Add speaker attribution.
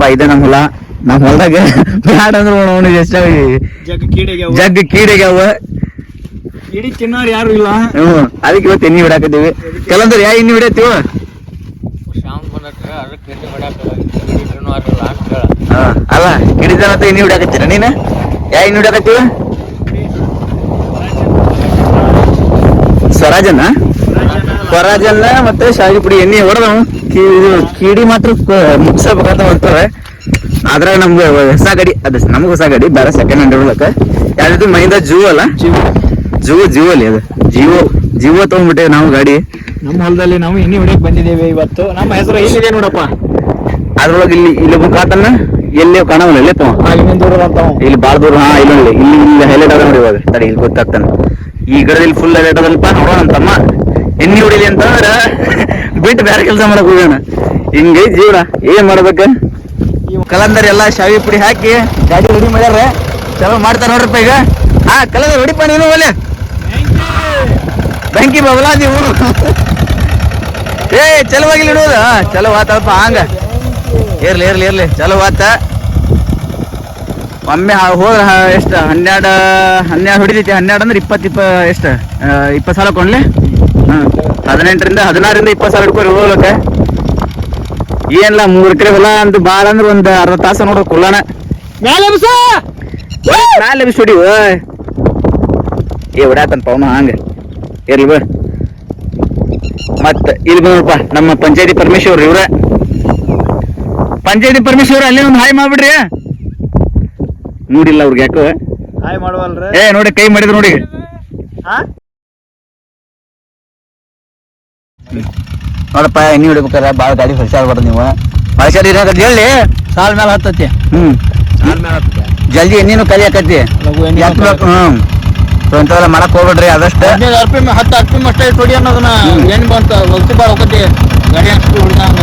Speaker 1: ನೋಡಪ್ಪ ಇದೆ ನಮ್ಮ ಹೊಲ. ನಮ್ಮ ಹೊಲದಾಗ ಬ್ಯಾಡ ಅಂದ್ರೆ ಅವನಿಗೆ ಎಷ್ಟ ಜಗ್ ಕೀಡೆಗ್ಯಾವ.
Speaker 2: ಇಡೀ ತಿನ್ನೋರು ಯಾರು ಇಲ್ಲ.
Speaker 1: ಅದಕ್ಕೆ ಇವತ್ತು ಎಣ್ಣೆ ಬಿಡಾಕತ್ತೀವಿ. ಕೆಲವೊಂದ್ರೆ ಯಾ ಎಣ್ಣೆ ಬಿಡತ್ತೀವ ಅಲ್ಲ ಗಿಡದ ಎಣ್ಣೆ ಬಿಡಾಕತ್ತೀರ ನೀನ? ಯಾ ಎಣ್ಣೆ ಬಿಡಾಕತ್ತೀವ? ಸ್ವರಾಜನ್ನ ಮತ್ತೆ ಶಾವಿಗೆ ಪುಡಿ ಎಣ್ಣೆ ಹೊಡೆದವು. ಕೀಡಿ ಮಾತ್ರ ಮುಗಿಸಬೇಕಂತ ಬರ್ತಾರೆ. ಆದ್ರೆ ನಮ್ಗೆ ಹೊಸ ಗಾಡಿ ಅದು ನಮ್ಗೆ ಹೊಸ ಗಾಡಿ ಬೇರೆ ಸೆಕೆಂಡ್ ಹ್ಯಾಂಡ್ ಇರ್ಲಕ್ಕ. ಯಾವ್ದು ಮೈಂದ ಜೀವೋ ಅಲ್ಲ, ಜೀವೋ ಅಲ್ಲಿ ಅದು ಜೀವೋ ತಗೊಂಡ್ಬಿಟ್ಟೇವೆ ನಾವು ಗಾಡಿ.
Speaker 2: ನಮ್ಮ ಹೊಲದಲ್ಲಿ ನಾವು ಎಣ್ಣೆ ಹೊಡಿಯಕ್ ಬಂದಿದ್ದೇವೆ ಇವತ್ತು. ನಮ್ಮ ಹೆಸರು ಇಲ್ಲಿದೆ ನೋಡಪ್ಪ.
Speaker 1: ಅದ್ರೊಳಗೆ ಇಲ್ಲಿ ಕಾತನ್ನ ಎಲ್ಲಿ ಕಾಣವಲ್ಲ ಎಲ್ಲಪ್ಪ
Speaker 2: ದೂರ
Speaker 1: ಇಲ್ಲಿ ಬಾಳ ದೂರ. ಇಲ್ಲಿ ಹೈಲೈಟ್ ಅದ ನೋಡಿ. ಇವಾಗ ತಡಿ ಇಲ್ಲಿ ಗೊತ್ತಾಗ್ತಾನೆ. ಈ ಗಿಡದಲ್ಲಿ ಫುಲ್ ಹೈಲೈಟ್ ಅದಲ್ಪ. ನೋಡೋಣ ನಮ್ಮ ತಮ್ಮ ಎಣ್ಣೆ ಹೊಡಿಲಿ ಅಂತಂದ್ರ ಬಿಟ್ಟು ಬೇರೆ ಕೆಲಸ ಮಾಡಕ್ ಹೋಗೋಣ. ಹಿಂಗೈ ಜೀವನ ಏನ್ ಮಾಡ್ಬೇಕ. ಕಲಂದರ್ ಎಲ್ಲಾ ಶಾವಿ ಪುಡಿ ಹಾಕಿ ಗಾಡಿ ರೆಡಿ ಮಾಡ್ಯಾರ. ಚಲೋ ಮಾಡ್ತಾರ ನೋಡ್ರಪ್ಪ ಈಗ. ಕಲಂದರ್ ಹೊಡಿಪ ನೀನು ಒಲೆ ಬೆಂಕಿ ಬಬಲ ನೀವು. ಚಲೋವಾಗಿಲ್ಲ ಇಡೋದು. ಚಲೋ ಆತಪ್ಪ ಹಂಗ ಇರ್ಲಿ ಚಲೋ ಆತ. ಒಮ್ಮೆ ಹೋದ್ರ ಎಷ್ಟು 12 ಹೊಡಿತೈತಿ. 12 ಅಂದ್ರೆ 20 ಸಾಲ ಕೊಂಡ್ಲಿ. 18ರಿಂದ 16 ಸಾಲ ಹಿಡ್ಕೊರಿ ಹೋಗ್ಲಕ್ಕ. ಏನಿಲ್ಲ 3 ಎಕರೆ ಹೊಲ ಅಂತ ಬಾಳ ಅಂದ್ರೆ ಒಂದ್ ಅರ್ಧ ತಾಸ ನೋಡ್ರಿ ಕುಲ್ಲಾನ ಮ್ಯಾಲೆ ಬಿಸಿ ಹೊಡಿವ. ಹೊಡ್ಯಾತನ್ ಪವನ ಹಂಗ ಇರ್ಲಿ ಬ. ಮತ್ತ ಇಲ್ಲಿ ಬಂದ್ರಪ್ಪ ನಮ್ಮ ಪಂಚಾಯತಿ ಪರಮೇಶ್ವರ್ ಇವ್ರ. ಪಂಚಾಯತಿ ಪರಮೇಶ್ವರ್ ಅಲ್ಲಿ ಒಂದು ಹಾಯ್ ಮಾಡ್ಬಿಡ್ರಿ. ನೋಡಿಲ್ಲ ಅವ್ರಿಗೆ ಯಾಕೋ
Speaker 2: ಹಾಯ್ ಮಾಡುವಲ್ರಿ.
Speaker 1: ನೋಡಿ ಕೈ ಮಾಡಿದ್ರು ನೋಡಿ. ನೋಡಪ್ಪ ಎಣ್ಣೆ ಹೊಡಿಬೇಕಾರೆ ಬಾಳ ಗಾಡಿ ಹೊಲ್ಸಾಡ್ಬಾರ್ದು ನೀವು. ಹೊಲ್ಸಾಡಿ ಹೇಳಿ
Speaker 2: ಸಾಲ್ ಮೇಲೆ ಹತ್ತತಿ. ಸಾಲ್ ಮೇಲೆ ಹತ್ತತಿ
Speaker 1: ಜಲ್ದಿ ಎಣ್ಣೆನು ಕಲಿ ಹಾಕತಿ. ಇಂಥವೆಲ್ಲ ಮಾಡಕ್ ಹೋಗ್ಬಿಡ್ರಿ ಆದಷ್ಟು.
Speaker 2: 10 RPM ಅಷ್ಟೇ ಹೊಡಿ ಅನ್ನೋದನ್ನ ಏನ್ ಬಂತ ಹೊಲ್ಸಿ ಬಾಳ ಹೋಗತಿ ಗಾಡಿ ಹೊಡಿದಂಗ.